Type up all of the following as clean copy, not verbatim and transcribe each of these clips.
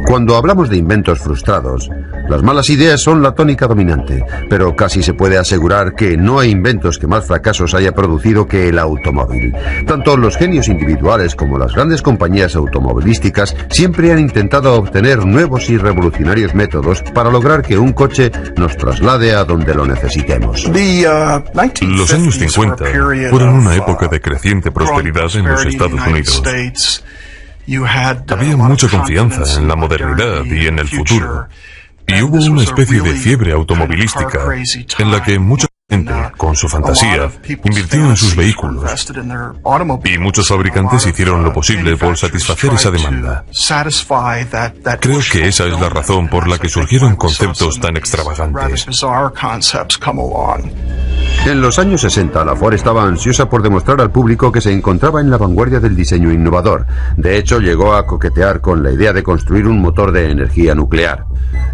Cuando hablamos de inventos frustrados, las malas ideas son la tónica dominante, pero casi se puede asegurar que no hay inventos que más fracasos haya producido que el automóvil. Tanto los genios individuales como las grandes compañías automovilísticas siempre han intentado obtener nuevos y revolucionarios métodos para lograr que un coche nos traslade a donde lo necesitemos. Los años 50 fueron una época de creciente prosperidad en los Estados Unidos. Había mucha confianza en la modernidad y en el futuro. Y hubo una especie de fiebre automovilística en la que mucha gente, con su fantasía, invirtió en sus vehículos. Y muchos fabricantes hicieron lo posible por satisfacer esa demanda. Creo que esa es la razón por la que surgieron conceptos tan extravagantes. En los años 60, la Ford estaba ansiosa por demostrar al público que se encontraba en la vanguardia del diseño innovador. De hecho, llegó a coquetear con la idea de construir un motor de energía nuclear.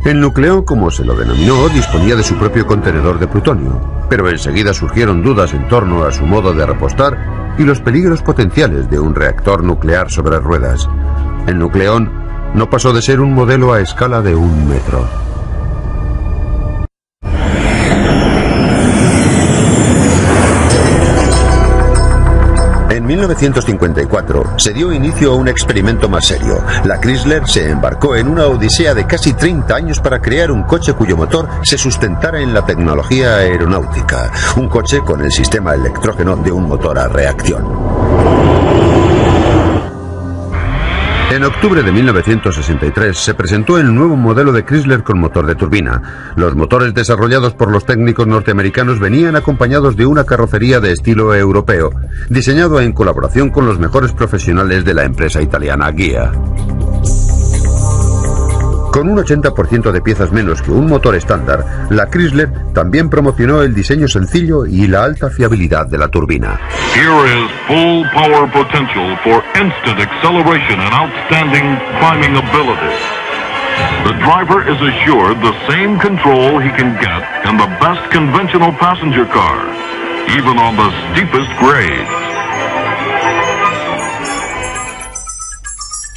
El Nucleón, como se lo denominó, disponía de su propio contenedor de plutonio, pero enseguida surgieron dudas en torno a su modo de repostar y los peligros potenciales de un reactor nuclear sobre ruedas. El Nucleón no pasó de ser un modelo a escala de 1 metro. En 1954 se dio inicio a un experimento más serio. La Chrysler se embarcó en una odisea de casi 30 años para crear un coche cuyo motor se sustentara en la tecnología aeronáutica. Un coche con el sistema electrógeno de un motor a reacción. En octubre de 1963 se presentó el nuevo modelo de Chrysler con motor de turbina. Los motores desarrollados por los técnicos norteamericanos venían acompañados de una carrocería de estilo europeo, diseñado en colaboración con los mejores profesionales de la empresa italiana Ghia. Con un 80% de piezas menos que un motor estándar, la Chrysler también promocionó el diseño sencillo y la alta fiabilidad de la turbina. Here is full power potential for instant acceleration and outstanding climbing ability. The driver is assured the same control he can get in the best conventional passenger car, even on the steepest grades.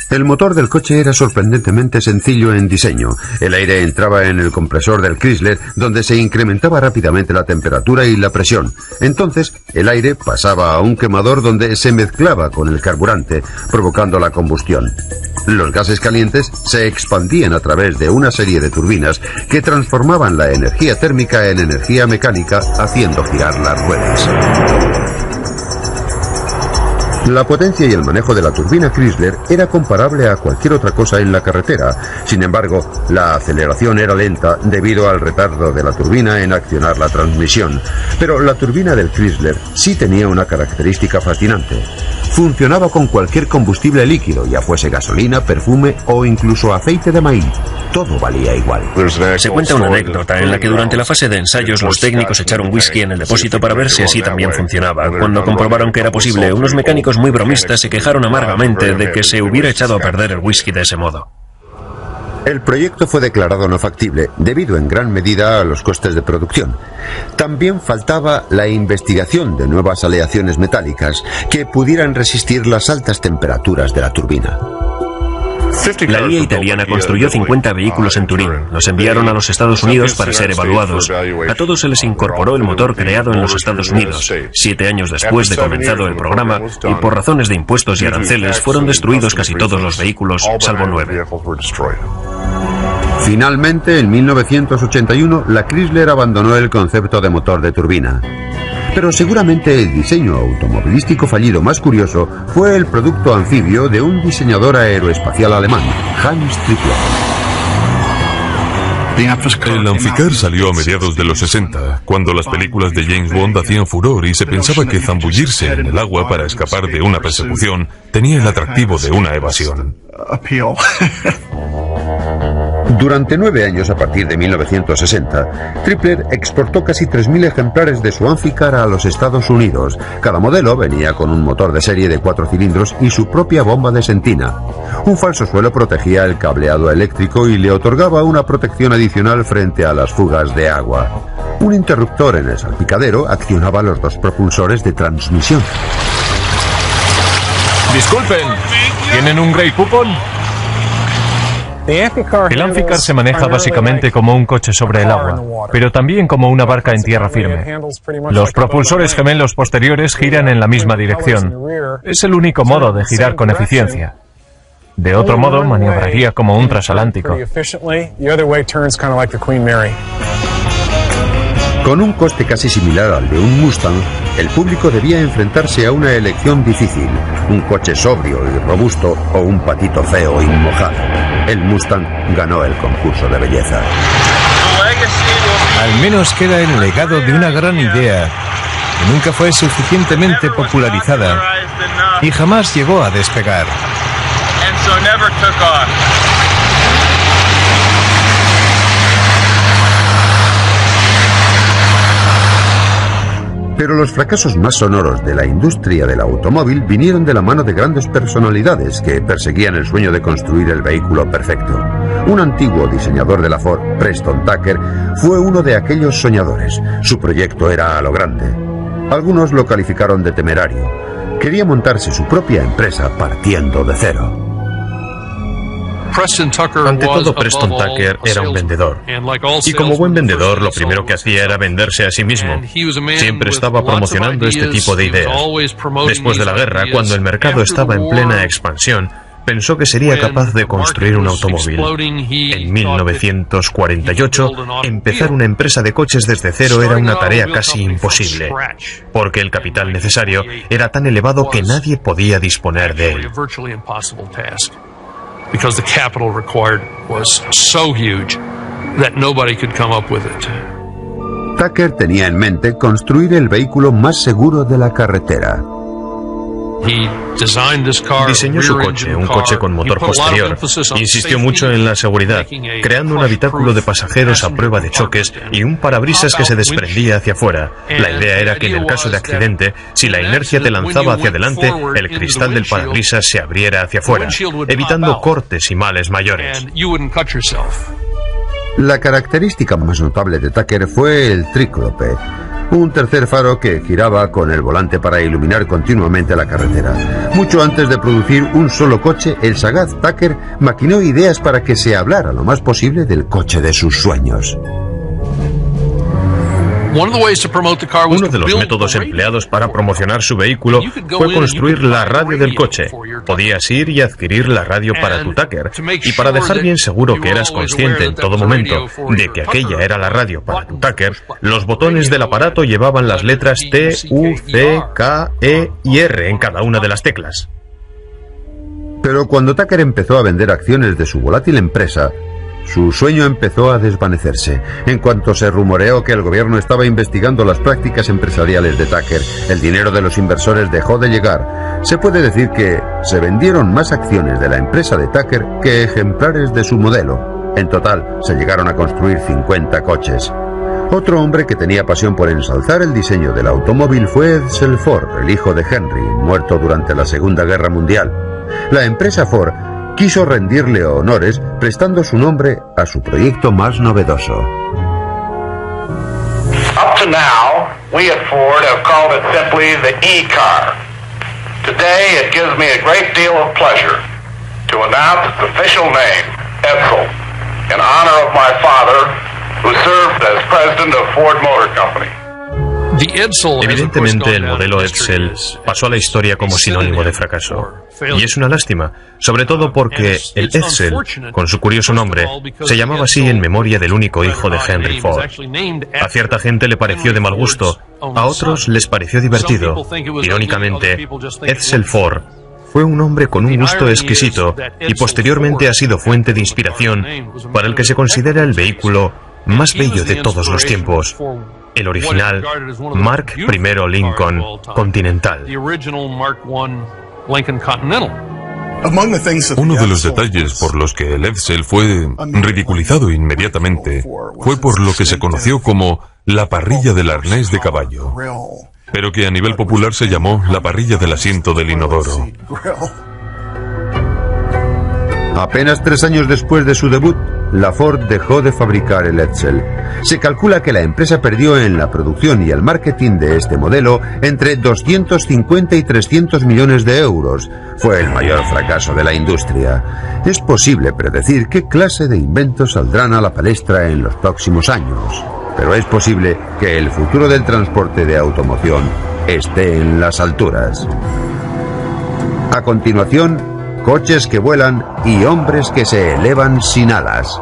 El motor del coche era sorprendentemente sencillo en diseño. El aire entraba en el compresor del Chrysler, donde se incrementaba rápidamente la temperatura y la presión. Entonces, el aire pasaba a un quemador donde se mezclaba con el carburante, provocando la combustión. Los gases calientes se expandían a través de una serie de turbinas que transformaban la energía térmica en energía mecánica, haciendo girar las ruedas. La potencia y el manejo de la turbina Chrysler era comparable a cualquier otra cosa en la carretera. Sin embargo, la aceleración era lenta debido al retardo de la turbina en accionar la transmisión. Pero la turbina del Chrysler sí tenía una característica fascinante. Funcionaba con cualquier combustible líquido, ya fuese gasolina, perfume o incluso aceite de maíz. Todo valía igual. Se cuenta una anécdota en la que durante la fase de ensayos los técnicos echaron whisky en el depósito para ver si así también funcionaba. Cuando comprobaron que era posible, unos mecánicos muy bromistas se quejaron amargamente de que se hubiera echado a perder el whisky de ese modo. El proyecto fue declarado no factible debido en gran medida a los costes de producción. También faltaba la investigación de nuevas aleaciones metálicas que pudieran resistir las altas temperaturas de la turbina. La Ghia italiana construyó 50 vehículos en Turín. Los enviaron a los Estados Unidos para ser evaluados. A todos se les incorporó el motor creado en los Estados Unidos. 7 años después de comenzado el programa, y por razones de impuestos y aranceles, fueron destruidos casi todos los vehículos, salvo 9. Finalmente, en 1981, la Chrysler abandonó el concepto de motor de turbina. Pero seguramente el diseño automovilístico fallido más curioso fue el producto anfibio de un diseñador aeroespacial alemán, Hans Trippler. El Amficar salió a mediados de los 60, cuando las películas de James Bond hacían furor y se pensaba que zambullirse en el agua para escapar de una persecución tenía el atractivo de una evasión. Durante 9 años, a partir de 1960, Trippler exportó casi 3.000 ejemplares de su Amficar a los Estados Unidos. Cada modelo venía con un motor de serie de 4 cilindros y su propia bomba de sentina. Un falso suelo protegía el cableado eléctrico y le otorgaba una protección adicional frente a las fugas de agua. Un interruptor en el salpicadero accionaba los 2 propulsores de transmisión. Disculpen, ¿tienen un Grey Poupon? El Amphicar se maneja básicamente como un coche sobre el agua, pero también como una barca en tierra firme. Los propulsores gemelos posteriores giran en la misma dirección. Es el único modo de girar con eficiencia. De otro modo, maniobraría como un transatlántico. Con un coste casi similar al de un Mustang, el público debía enfrentarse a una elección difícil: un coche sobrio y robusto o un patito feo y mojado. El Mustang ganó el concurso de belleza. Al menos queda el legado de una gran idea que nunca fue suficientemente popularizada y jamás llegó a despegar. Pero los fracasos más sonoros de la industria del automóvil vinieron de la mano de grandes personalidades que perseguían el sueño de construir el vehículo perfecto. Un antiguo diseñador de la Ford, Preston Tucker, fue uno de aquellos soñadores. Su proyecto era a lo grande. Algunos lo calificaron de temerario. Quería montarse su propia empresa partiendo de cero. Ante todo, Preston Tucker era un vendedor. Y como buen vendedor, lo primero que hacía era venderse a sí mismo. Siempre estaba promocionando este tipo de ideas. Después de la guerra, cuando el mercado estaba en plena expansión, pensó que sería capaz de construir un automóvil. En 1948, empezar una empresa de coches desde cero era una tarea casi imposible, porque el capital necesario era tan elevado que nadie podía disponer de él. Because the capital required was so huge that nobody could come up with it. Tucker tenía en mente construir el vehículo más seguro de la carretera. Diseñó su coche, un coche con motor posterior. Insistió mucho en la seguridad, creando un habitáculo de pasajeros a prueba de choques y un parabrisas que se desprendía hacia afuera. La idea era que en el caso de accidente, si la inercia te lanzaba hacia adelante, el cristal del parabrisas se abriera hacia afuera, evitando cortes y males mayores. La característica más notable de Tucker fue el tríclope, un tercer faro que giraba con el volante para iluminar continuamente la carretera. Mucho antes de producir un solo coche, el sagaz Tucker maquinó ideas para que se hablara lo más posible del coche de sus sueños. Uno de los métodos empleados para promocionar su vehículo fue construir la radio del coche. Podías ir y adquirir la radio para tu Tucker, y para dejar bien seguro que eras consciente en todo momento de que aquella era la radio para tu Tucker, los botones del aparato llevaban las letras T, U, C, K, E y R en cada una de las teclas. Pero cuando Tucker empezó a vender acciones de su volátil empresa, su sueño empezó a desvanecerse. En cuanto se rumoreó que el gobierno estaba investigando las prácticas empresariales de Tucker, el dinero de los inversores dejó de llegar. Se puede decir que se vendieron más acciones de la empresa de Tucker que ejemplares de su modelo. En total, se llegaron a construir 50 coches. Otro hombre que tenía pasión por ensalzar el diseño del automóvil fue Edsel Ford, el hijo de Henry, muerto durante la Segunda Guerra Mundial. La empresa Ford quiso rendirle honores prestando su nombre a su proyecto más novedoso. Up to now, we at Ford have called it simply the E-Car. Today, it gives me a great deal of pleasure to announce its official name, Edsel, in honor of my father, who served as president of Ford Motor Company. Evidentemente, el modelo Edsel pasó a la historia como sinónimo de fracaso. Y es una lástima, sobre todo porque el Edsel, con su curioso nombre, se llamaba así en memoria del único hijo de Henry Ford. A cierta gente le pareció de mal gusto, a otros les pareció divertido. Irónicamente, Edsel Ford fue un hombre con un gusto exquisito y posteriormente ha sido fuente de inspiración para el que se considera el vehículo más bello de todos los tiempos. El original Mark I Lincoln Continental. Uno de los detalles por los que el Edsel fue ridiculizado inmediatamente fue por lo que se conoció como la parrilla del arnés de caballo, pero que a nivel popular se llamó la parrilla del asiento del inodoro. Apenas 3 años después de su debut, la Ford dejó de fabricar el Edsel. Se calcula que la empresa perdió en la producción y el marketing de este modelo entre 250 y 300 millones de euros. Fue el mayor fracaso de la industria. Es posible predecir qué clase de inventos saldrán a la palestra en los próximos años, pero es posible que el futuro del transporte de automoción esté en las alturas. A continuación, coches que vuelan y hombres que se elevan sin alas.